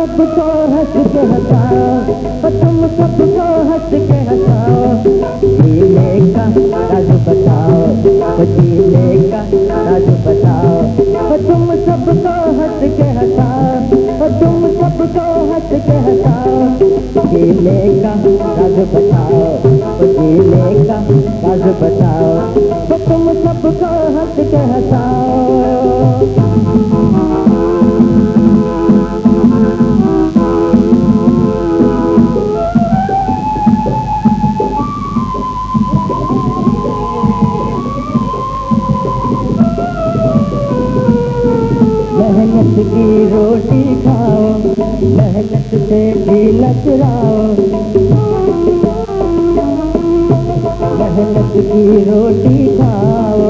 सबको हंस के हंसाओ, तुम सबको हंस के हंसाओ। जीने का राज बताओ, जीने का राज बताओ। तुम सबको हंस के हंसाओ, तुम सबको हंस के हंसाओ। जीने का राज बताओ, जीने का राज बताओ। तुम सबको हंस के हंसाओ। मेहनत की रोटी खाओ, मेहनत से जीना चुराओ। मेहनत की रोटी खाओ,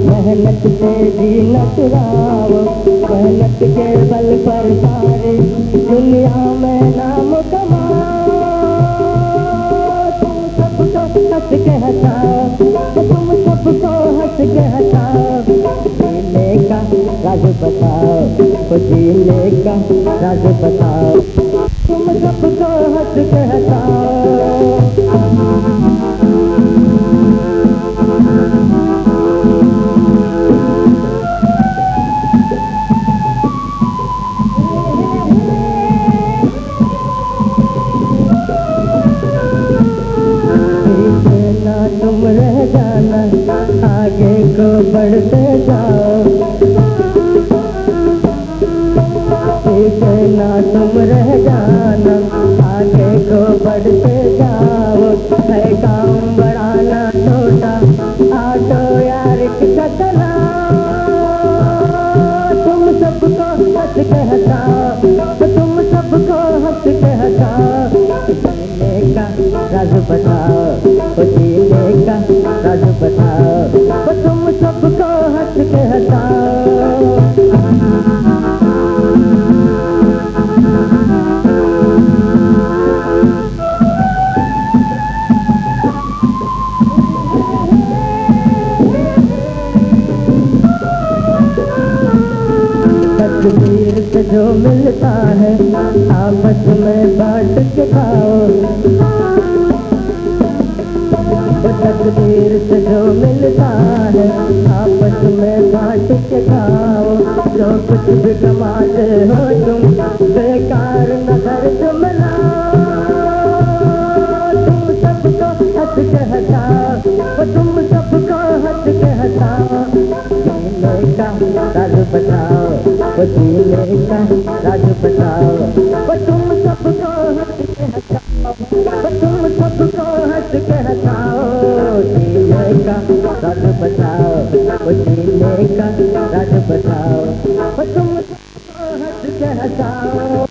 मेहनत से जीना चुराओ। मेहनत के बल पर सारे दुनिया में नाम कमाओ। तुम सबको हंस के हंसाओ, तुम सबको हंस के हंसाओ। जीने का राज बताओ, जीने का राज बताओ। तुम सबको हंस के हंसाओ। तुम रह जाना, आगे को बढ़ते जाओ। पीछे ना तुम रह जाना, आगे को बढ़ते जाओ। है काम बढ़ाना छोटा, ऑटो या रिक्शा चलाओ। तुम सबको हंस के हंसाओ, तुम सबको हंस के हंसाओ। जीने का राज बताओ, जीने का राज बताओ। तुम सबको हंस के हंसाओ। तकदीर से जो मिलता है आपस में बांट के खाओ। तकदीर से जो मिलता है आपस में बांट के खाओ। जो कुछ भी कमाते हो तुम बेकार न खर्च मनाओ। तुम सबको हंस के हंसाओ, तुम सबको हंस के हंसाओ। जीने का राज बताओ, जीने का राज बताओ। तुम सबको हंस के हंसाओ, तुम सबको हंस के हंसाओ। जीने का राज बताओ, जीने का राज बताओ। तुम सबको हंस के हंसाओ।